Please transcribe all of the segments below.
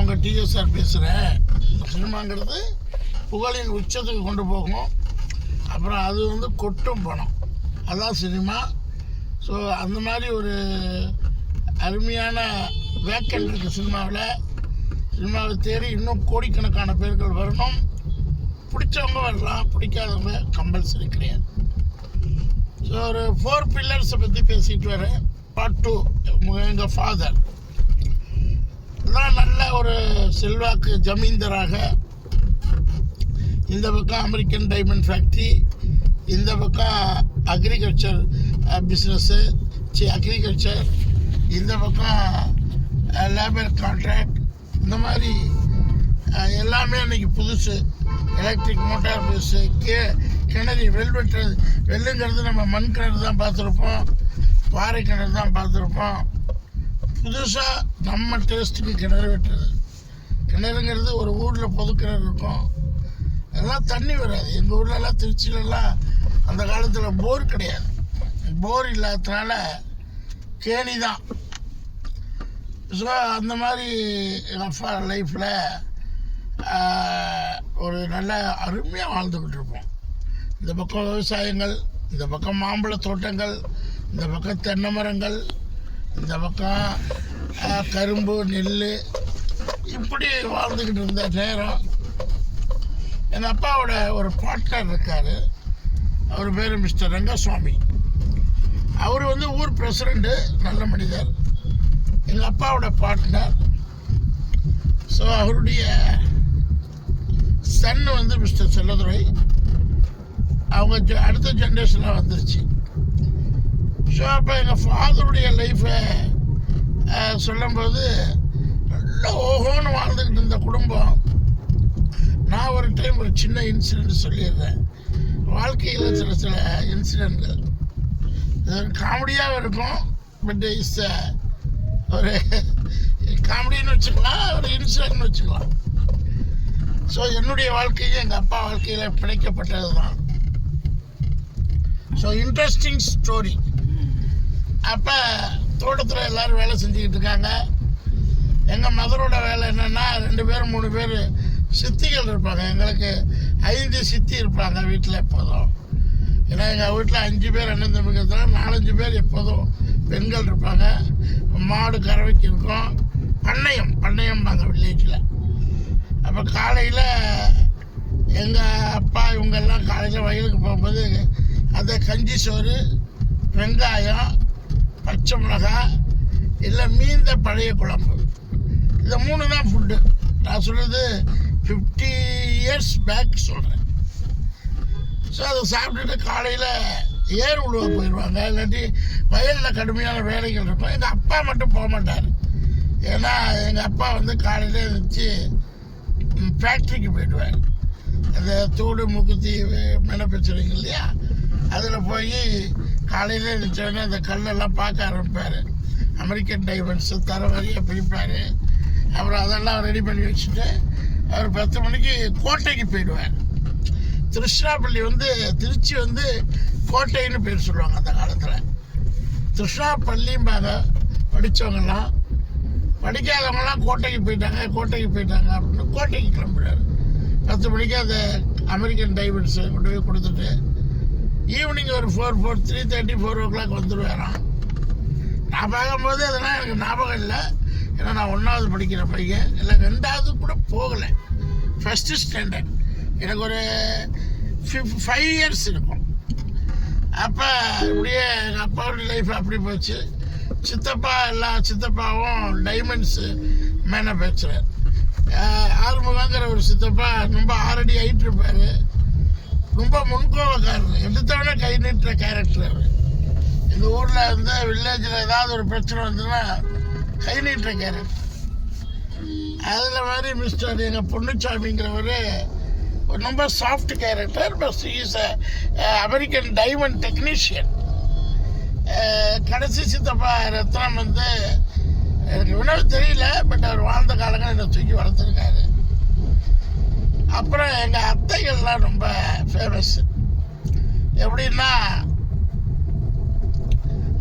உங்கள் டிஎஸ்ஆர் பேசுகிறேன். சினிமாங்கிறது புகழின் உச்சத்துக்கு கொண்டு போகும், அப்புறம் அது வந்து கொட்டும் பணம், அதான் சினிமா. ஸோ அந்த மாதிரி ஒரு அருமையான வேக்கண்ட் இருக்குது சினிமாவை தேடி இன்னும் கோடிக்கணக்கான பேர்கள் வரணும். பிடிச்சவங்க வரலாம், பிடிக்காதவங்க கம்பல்சரி கிடையாது. ஸோ ஒரு 4 பில்லர்ஸை பற்றி பேசிட்டு வரேன். பார்ட் 2, எங்கள் ஃபாதர் தான் நல்ல ஒரு செல்வாக்கு ஜமீன்தாராக, இந்த பக்கம் அமெரிக்கன் டைமண்ட் ஃபேக்ட்ரி, இந்த பக்கம் அக்ரிகல்ச்சர் பிஸ்னஸ்ஸு, அக்ரிகல்ச்சர், இந்த பக்கம் லேபர் கான்ட்ராக்ட், இந்த மாதிரி எல்லாமே அன்றைக்கி புதுசு. எலக்ட்ரிக் மோட்டார் பஸ்ஸு, கிணறு, வெள்ளுங்கிறது நம்ம மண் கிணறு தான் பார்த்துருப்போம், பாறை கிணறு தான் பார்த்துருப்போம். புதுசாக நம்ம டேஸ்ட்டுக்கு கிணறு வெட்டுறது. கிணறுங்கிறது ஒரு ஊரில் பொது கிணறு இருக்கும், எல்லாம் தண்ணி வராது. எங்கள் ஊர்லலாம் திருச்சியிலலாம் அந்த காலத்தில் போர் கிடையாது. போர் இல்லாததுனால கேணி தான். ஸோ அந்த மாதிரி எங்கள் அப்பா லைஃப்பில் ஒரு நல்ல அருமையாக வாழ்ந்துக்கிட்டு இருப்போம். இந்த பக்கம் விவசாயங்கள், இந்த பக்கம் மாம்பழ தோட்டங்கள், இந்த பக்கம் தென்னை மரங்கள், இந்த பக்கம் கரும்பு, நெல், இப்படி வாழ்ந்துக்கிட்டு இருந்த நேரம் எங்கள் அப்பாவோட ஒரு பார்ட்னர் இருக்கார். அவர் பேர் மிஸ்டர் ரங்கசுவாமி. அவர் வந்து ஊர் பிரசிடெண்ட்டு, நல்ல மனிதர், எங்கள் அப்பாவோட பார்ட்னர். ஸோ அவருடைய சன்னு வந்து மிஸ்டர் செல்லதுரை, அவங்க அடுத்த ஜென்ரேஷனாக வந்துருச்சு. ஸோ அப்போ எங்கள் ஃபாதருடைய லைஃப்பை சொல்லும்போது நல்ல ஓஹோன்னு வாழ்ந்துக்கிட்டு இருந்த குடும்பம். நான் ஒரு டைம் ஒரு சின்ன இன்சிடெண்ட் சொல்லிடுறேன். வாழ்க்கையில் சில இன்சிடெண்ட்கள் காமெடியாகவும் இருக்கும், பட் இஸ் ஒரு காமெடின்னு வச்சுக்கலாம், ஒரு இன்சிடென்ட்னு வச்சுக்கலாம். ஸோ என்னுடைய வாழ்க்கையும் எங்கள் அப்பா வாழ்க்கையில் பிணைக்கப்பட்டது தான். So interesting story. அப்போ தோட்டத்தில் எல்லோரும் வேலை செஞ்சுக்கிட்டு இருக்காங்க. எங்கள் மதரோட வேலை என்னென்னா, 2 பேர் 3 பேர் சித்திகள் இருப்பாங்க. எங்களுக்கு 5 சித்தி இருப்பாங்க வீட்டில் எப்போதும். ஏன்னா எங்கள் வீட்டில் 5 பேர் அண்ணன் தம்பிக்கிறதுனால 4-5 பேர் எப்போதும் பெண்கள் இருப்பாங்க. மாடு கறவைக்கு இருக்கும், பண்ணையம்பாங்க வில்லேஜில். அப்போ காலையில் எங்கள் அப்பா இவங்கெல்லாம் காலையில் வயலுக்கு போகும்போது அந்த கஞ்சி சோறு, வெங்காயம், பச்சை மிளகாய், இல்லை மீந்த பழைய குழம்பு, இந்த 3 தான் ஃபுட்டு. நான் சொல்கிறது 50 இயர்ஸ் பேக் சொல்கிறேன். ஸோ அதை சாப்பிட்டுட்டு காலையில் ஏர் உழுவ போயிடுவாங்க, இல்லாட்டி வயலில் கடுமையான வேலைகள் இருக்கும். எங்கள் அப்பா மட்டும் போக மாட்டார். ஏன்னா எங்கள் அப்பா வந்து காலையில் இருந்துச்சு ஃபேக்ட்ரிக்கு போயிடுவார். அந்த தூடு மூக்குத்தி மெனப்பிச்சுருங்க இல்லையா, அதில் போய் காலையில் இருந்துச்சோடனே அந்த கல்லெல்லாம் பார்க்க ஆரம்பிப்பார். அமெரிக்கன் டைமண்ட்ஸு தர வரையாக பிரிப்பார். அப்புறம் அதெல்லாம் ரெடி பண்ணி வச்சுட்டு அவர் 10 மணிக்கு கோட்டைக்கு போயிடுவார். திருச்சிராப்பள்ளி வந்து திருச்சி வந்து கோட்டைன்னு பேர் சொல்லுவாங்க அந்த காலத்தில். திருச்சிராப்பள்ளிம்பாங்க படித்தவங்கெல்லாம். படிக்காதவங்கலாம் கோட்டைக்கு போயிட்டாங்க அப்படின்னு கோட்டைக்கு கிளம்புறாரு. 10 மணிக்கு அந்த அமெரிக்கன் டைமண்ட்ஸை கொண்டு போய் கொடுத்துட்டு ஈவினிங் ஒரு 3:30 4 o'clock வந்துடுவாராம். நான் பார்க்கும்போது அதெல்லாம் எனக்கு ஞாபகம் இல்லை. ஏன்னா நான் 1வது படிக்கிற பையன், இல்லை 2வது கூட போகலை, 1st ஸ்டாண்டர்ட். எனக்கு ஒரு 5 இயர்ஸ் இருக்கும். அப்போ இப்படியே எங்கள் அப்பாவோட லைஃப் அப்படி போச்சு. எல்லா சித்தப்பாவும் டைமண்ட்ஸு மேனுஃபேக்சரர். ஆறுமுகங்கிற ஒரு சித்தப்பா ரொம்ப 6 அடி ஹைட் இருப்பார், ரொம்ப முன்கோவக்காரர், எடுத்தவொடனே கை நீட்டுற கேரக்டர் அவர். எங்கள் ஊரில் வந்து வில்லேஜில் ஏதாவது ஒரு பிரச்சனை வந்ததுன்னா கை நீட்டுற கேரக்டர். அதில் மாதிரி மிஸ்டர் எங்கள் பொன்னுச்சாமிங்கிறவர் ரொம்ப soft character, but is American diamond technician. கடைசி சித்தப்பா ரத்னம் வந்து எனக்கு உணவு தெரியல, பட் அவர் வாழ்ந்த காலங்கள் என்னை தூக்கி வளர்த்துருக்காரு. அப்புறம் எங்கள் அத்தைகள்லாம் ரொம்ப ஃபேமஸ். எப்படின்னா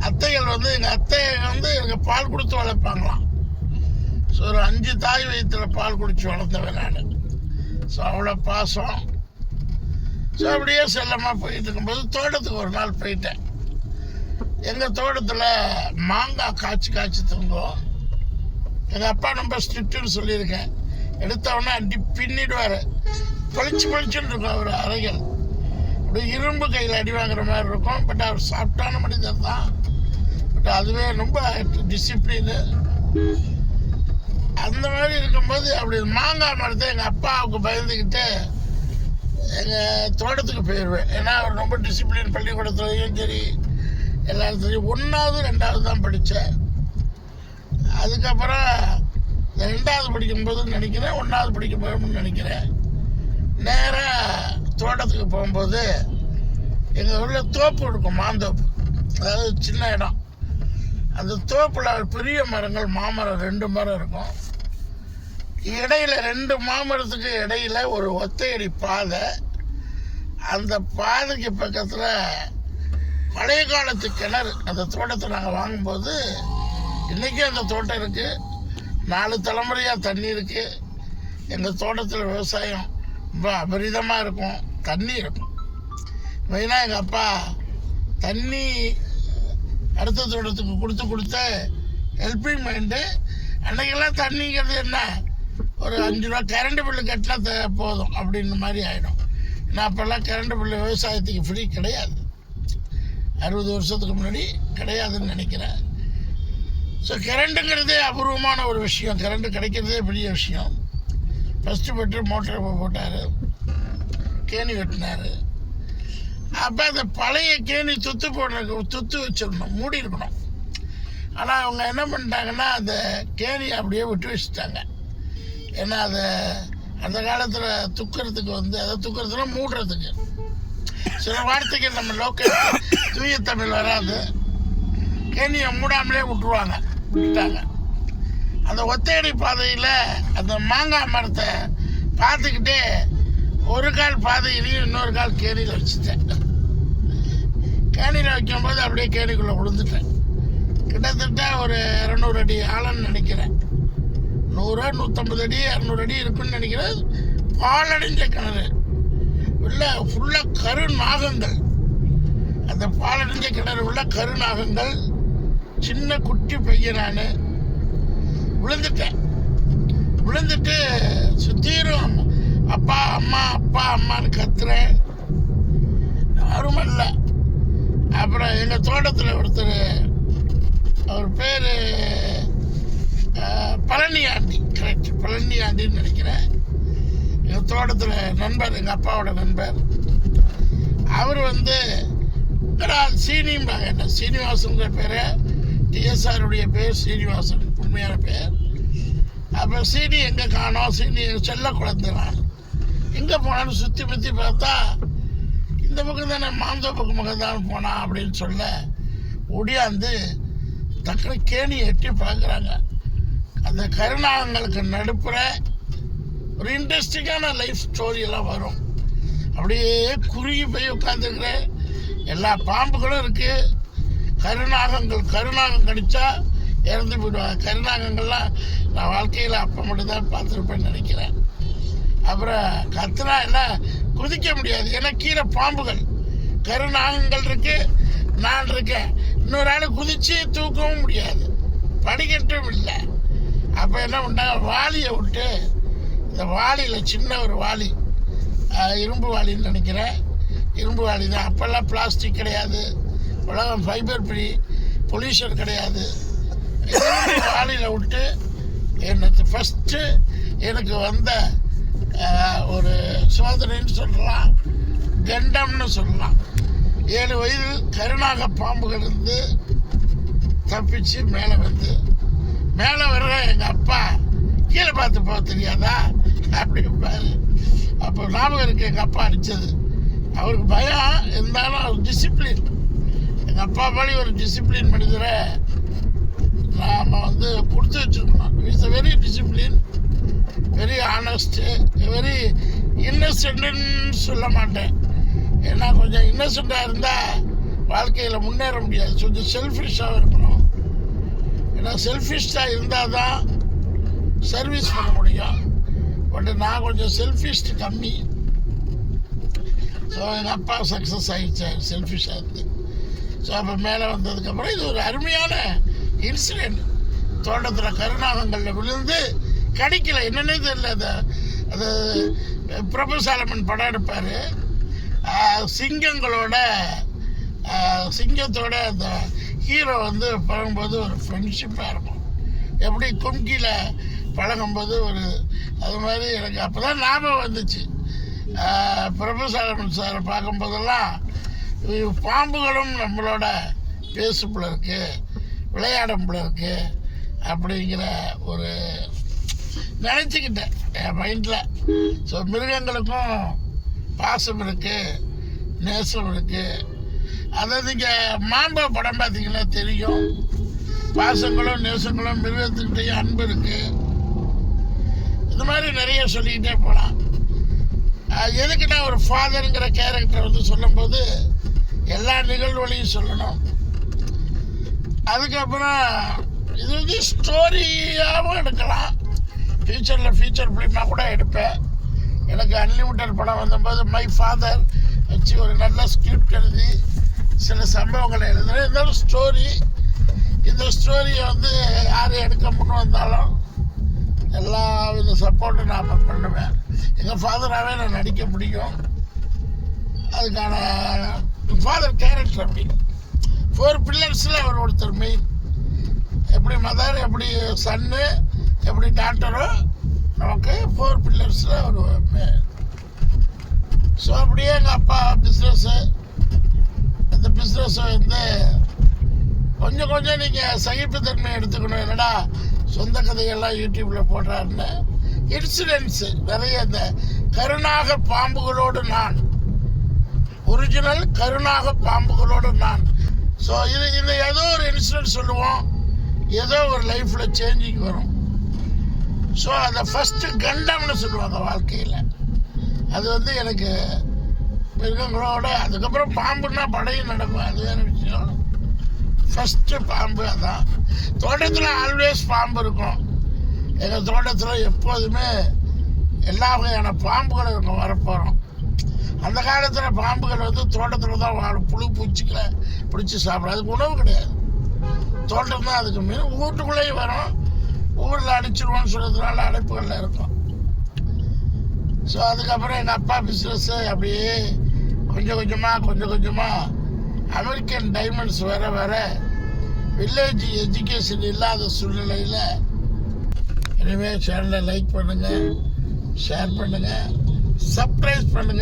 அத்தைகள் வந்து எங்கள் அத்தை வந்து எனக்கு பால் கொடுத்து வளர்ப்பாங்களாம். ஸோ ஒரு 5 தாய் வயிற்றில் பால் குடித்து வளர்ந்தவன் நான். ஸோ அவ்வளோ பாசம். ஸோ அப்படியே செல்லமாக போயிட்டு இருக்கும்போது தோட்டத்துக்கு ஒரு நாள் போயிட்டேன். எங்கள் தோட்டத்தில் மாங்காய் காய்ச்சி தூங்கும். எங்கள் அப்பா ரொம்ப ஸ்ட்ரிக்ட்டுன்னு சொல்லியிருக்கேன். எடுத்தவொடனே அடி பின்னிடுவார். பளிச்சுன்னு இருக்கும் அவர் அறைகள். அப்படியே இரும்பு கையில் அடி வாங்குற மாதிரி இருக்கும். பட் அவர் சாஃப்டான மனிதர் தான். பட் அதுவே ரொம்ப டிசிப்ளினு. அந்த மாதிரி இருக்கும்போது அப்படி மாங்காய் மரத்தை எங்கள் அப்பாவுக்கு பயந்துக்கிட்டு எங்கள் தோட்டத்துக்கு போயிடுவேன். ஏன்னா அவர் ரொம்ப டிசிப்ளின். பள்ளிக்கூடத்துலையும் சரி எல்லா இடத்துலையும் 1வது 2வது தான் படித்தேன். அதுக்கப்புறம் 2வது படிக்கும்போது நினைக்கிறேன், 1வது படிக்கும்போது நினைக்கிறேன், நேராக தோட்டத்துக்கு போகும்போது எங்கள் ஊரில் தோப்பு இருக்கும், மாந்தோப்பு. அதாவது சின்ன இடம். அந்த தோப்பில் பெரிய மரங்கள், மாமரம் 2 மரம் இருக்கும். இடையில 2 மாமரத்துக்கு இடையில ஒரு ஒத்தையடி பாதை. அந்த பாதைக்கு பக்கத்தில் பழைய காலத்து கிணறு. அந்த தோட்டத்தை நாங்கள் வாங்கும்போது இன்றைக்கும் அந்த தோட்டம் இருக்குது. 4 தலைமுறையாக தண்ணி இருக்குது. எங்கள் தோட்டத்தில் விவசாயம் ரொம்ப அபரிதமாக இருக்கும். தண்ணி இருக்கும். மெயினாக எங்கள் அப்பா தண்ணி அடுத்த தோட்டத்துக்கு கொடுத்த ஹெல்பிங் மைண்டு. அன்றைக்கெல்லாம் தண்ணிங்கிறது என்ன, ஒரு 5 ரூபா கரண்ட் பில்லு கட்டினா போதும் அப்படின்னு மாதிரி ஆகிடும். ஏன்னா அப்போல்லாம் கரண்ட் பில்லு விவசாயத்துக்கு ஃப்ரீ கிடையாது. 60 வருஷத்துக்கு முன்னாடி கிடையாதுன்னு நினைக்கிறேன். ஸோ கரண்ட்டுங்கிறதே அபூர்வமான ஒரு விஷயம். கரண்ட்டு கிடைக்கிறதே பெரிய விஷயம். ஃபஸ்ட்டு பெற்று மோட்டரை போட்டார், கேணி வெட்டினார். அப்போ அந்த பழைய கேணி துத்து வச்சிடணும், மூடி இருக்கணும். ஆனால் அவங்க என்ன பண்ணிட்டாங்கன்னா அந்த கேணியை அப்படியே விட்டு வச்சுட்டாங்க. ஏன்னா அதை அந்த காலத்தில் துக்கிறதுக்கு அதை துக்கிறதுனா மூடுறதுக்கு சில வார்த்தைகள் நம்ம லோக்கல் தூய தமிழ் வராது. கேணியை மூடாமலே விட்டுட்டாங்க. அந்த ஒத்தையடி பாதையில் அந்த மாங்காய் மரத்தை பார்த்துக்கிட்டே ஒரு கால் பாதையிலையும் இன்னொரு கால் கேணியில் வச்சுட்டேன். கேணியில் வைக்கும்போது அப்படியே கேணிக்குள்ளே விழுந்துட்டேன். கிட்டத்தட்ட ஒரு 200 அடி ஆழம்னு நினைக்கிறேன். 100 150 அடி 200 அடி இருக்குன்னு நினைக்கிறேன். பாலடைஞ்ச கிணறு. உள்ள ஃபுல்லாக கருநாகங்கள். அந்த பாலடைஞ்ச கிணறு உள்ள கருநாகங்கள். சின்ன குட்டி பையன் நான் விழுந்துட்டு சுத்தீரும் அப்பா அம்மான்னு கத்துறேன். யாரும் இல்லை. அப்புறம் எங்கள் தோட்டத்தில் ஒருத்தர், அவர் பேர் பழனி ஆண்டி, கரெக்ட், பழனி ஆண்டின்னு நினைக்கிறேன். எங்கள் தோட்டத்தில் நண்பர், எங்கள் அப்பாவோட நண்பர். அவர் சீனிம்பாங்க. என்ன சீனிவாசனுங்கிற பேர், டிஎஸ்ஆருடைய பேர் சீனிவாசன், உண்மையான பேர். அப்போ சீனி எங்கே காணோம், சீனி செல்ல குழந்தை. நான் எங்கே போனாலும் சுற்றி பார்த்தா இந்த பக்கம் தானே, மாந்தோப்புக்கு பக்கம் தானே போனான் அப்படின்னு சொல்ல ஒடியாந்து டக்குனு கேணி எட்டி பார்க்குறாங்க. அந்த கருநாகங்களுக்கு நடுப்புற ஒரு இன்ட்ரெஸ்டிங்கான லைஃப் ஸ்டோரியெல்லாம் வரும். அப்படியே குறுகி போய் உட்காந்துருக்குறேன். எல்லா பாம்புகளும் இருக்குது. கருநாகம் கடித்தா இறந்து போயிடுவாங்க. கருநாகங்கள்லாம் நான் வாழ்க்கையில் அப்போ மட்டும்தான் பார்த்துருப்பேன்னு நினைக்கிறேன். அப்புறம் கத்துனா எல்லாம் குதிக்க முடியாது, ஏன்னா கீழே பாம்புகள். கருநாகங்கள் இருக்குது, நான் இருக்கேன். இன்னொரு ஆள் குதித்து தூக்கவும் முடியாது, படிக்கட்டும் இல்லை. அப்போ என்ன பண்ணாங்க, வாளியை விட்டு, இந்த வாளியில் சின்ன ஒரு வாளி, இரும்பு வாளின்னு நினைக்கிறேன், இரும்பு வாளி தான். அப்போல்லாம் பிளாஸ்டிக் கிடையாது, உலகம் ஃபைபர் ஃப்ரீ, பொல்யூஷன் கிடையாது. வாளியில் விட்டு எனக்கு ஃபஸ்ட்டு எனக்கு வந்த ஒரு சோதனைன்னு சொல்லலாம், கண்டம்னு சொல்லலாம். 7 வயதில் கருநாக பாம்புகள் இருந்து தப்பிச்சு மேலே வர்ற எங்கள் அப்பா கீழே பார்த்து போக தெரியாதா அப்படிப்பாரு. அப்போ ஞாபகம் இருக்குது எங்கள் அப்பா அடித்தது. அவருக்கு பயம் இருந்தாலும் டிசிப்ளின். எங்கள் அப்பா மாதிரி ஒரு டிசிப்ளின் மனிதரை நாம் கொடுத்து வச்சுருக்கணும். It's very discipline, very honest, very இன்னசென்ட்டுன்னு சொல்ல மாட்டேன். ஏன்னா கொஞ்சம் இன்னசென்ட்டாக இருந்தால் வாழ்க்கையில் முன்னேற முடியாது. கொஞ்சம் செல்ஃபிஷாக இருக்கணும். ஏன்னா செல்ஃபிஷாக இருந்தால் தான் சர்வீஸ் பண்ண முடியும். பட் நான் கொஞ்சம் செல்ஃபிஸ்ட் கம்மி. ஸோ எங்கள் அப்பா சக்ஸஸ் ஆகிடுச்சு செல்ஃபிஷாக இருந்து. ஸோ அப்போ மேலே வந்ததுக்கப்புறம் இது ஒரு அருமையான இன்சிடெண்ட். தோட்டத்தில் கருநாகங்களில் விழுந்து கிடைக்கல, என்னன்னே தெரியல. அது பிரபு சாலமன் படம் எடுப்பார். சிங்கத்தோட அந்த ஹீரோ வந்து பழகும்போது ஒரு ஃப்ரெண்ட்ஷிப்பாக இருக்கும். எப்படி கும்கியில் பழகும்போது அது மாதிரி எனக்கு அப்போ தான் ஞாபகம் வந்துச்சு. பிரபு சாலமன் சாரை பார்க்கும்போதெல்லாம் பாம்புகளும் நம்மளோட பேசுப்புல இருக்கு, விளையாடும்புல இருக்கு அப்படிங்கிற ஒரு நினச்சிக்கிட்டேன் என் மைண்டில். ஸோ மிருகங்களுக்கும் பாசம் இருக்குது, நேசம் இருக்குது. அதை நீங்கள் மாம்பழ படம் பார்த்தீங்கன்னா தெரியும். பாசங்களும் நேசங்களும் மிருகத்துக்கிட்டையும் அன்பு இருக்குது. இந்த மாதிரி நிறைய சொல்லிக்கிட்டே போகலாம். எதுக்கு நான் ஒரு ஃபாதருங்கிற கேரக்டர் வந்து சொல்லும்போது எல்லா நிகழ்வுகளையும் சொல்லணும். அதுக்கப்புறம் இது வந்து ஸ்டோரியாகவும் எடுக்கலாம். ஃபியூச்சர் ஃபிலிமாக கூட எடுப்பேன். எனக்கு அன்லிமிட்டட் படம் வந்தபோது மை ஃபாதர் வச்சு ஒரு நல்ல ஸ்கிரிப்ட் எழுதி சில சம்பவங்களை எழுதுகிறேன். இருந்தாலும் இந்த ஸ்டோரியை வந்து யார் எடுக்க முன்னு வந்தாலும் எல்லா வித சப்போர்ட்டும் நான் பண்ணுவேன். எங்கள் ஃபாதராகவே நான் நடிக்க முடியும். அதுக்கான ஃபாதர் கேரக்டர் அப்படி 4 பில்லர்ஸில் அவர் ஒருத்தர் மெயின். எப்படி மதர், எப்படி சன்னு, எப்படி டாக்டரோ நமக்கு 4 பில்லர்ஸில் ஒரு மெயின். ஸோ அப்படியே எங்கள் அப்பா பிஸ்னஸ்ஸு, அந்த பிஸ்னஸை வந்து கொஞ்சம் நீங்கள் சகிப்புத்தன்மை எடுத்துக்கணும். என்னடா சொந்த கதையெல்லாம் யூடியூப்பில் போடுறாருன்னு இன்சிடென்ட்ஸு நிறைய. இந்த கருநாக பாம்புகளோடு நான், ஒரிஜினல் கருநாக பாம்புகளோடு நான். ஸோ இந்த ஏதோ ஒரு இன்சிடென்ட் சொல்லுவோம், ஏதோ ஒரு லைஃப்பில் சேஞ்சிங் வரும். ஸோ அதை ஃபஸ்ட்டு கண்டம்னு சொல்லுவாங்க வாழ்க்கையில். அது வந்து எனக்கு மிருகங்களோட, அதுக்கப்புறம் பாம்புன்னா படையும் நடக்கும், அது வேறு விஷயம். ஃபஸ்ட்டு பாம்பு அதான். தோட்டத்தில் ஆல்வேஸ் பாம்பு இருக்கும். எங்கள் தோட்டத்தில் எப்போதுமே எல்லா வகையான பாம்புகளும் இருக்கும். வரப்போகிறோம். அந்த காலத்தில் பாம்புகள் வந்து தோட்டத்தில் தான் வாழும். புழு பூச்சிகளை பிடிச்சி சாப்பிடும். அதுக்கு உணவு கிடையாது, தோட்டம் தான் அதுக்கு மீன். வீட்டுக்குள்ளேயும் வரும், ஊரில் அடிச்சிருவோன்னு சொல்கிறதுனால அடைப்புகளில் இருக்கும். ஸோ அதுக்கப்புறம் எங்கள் அப்பா பிஸ்னஸ்ஸு அப்படியே கொஞ்சம் கொஞ்சமாக அமெரிக்கன் டைமண்ட்ஸ் வர வில்லேஜ் எஜுகேஷன் இல்லாத சூழ்நிலையில். இனிமேல் சேனலை லைக் பண்ணுங்கள், ஷேர் பண்ணுங்கள், சப்ஸ்கிரைப் பண்ணுங்கள்.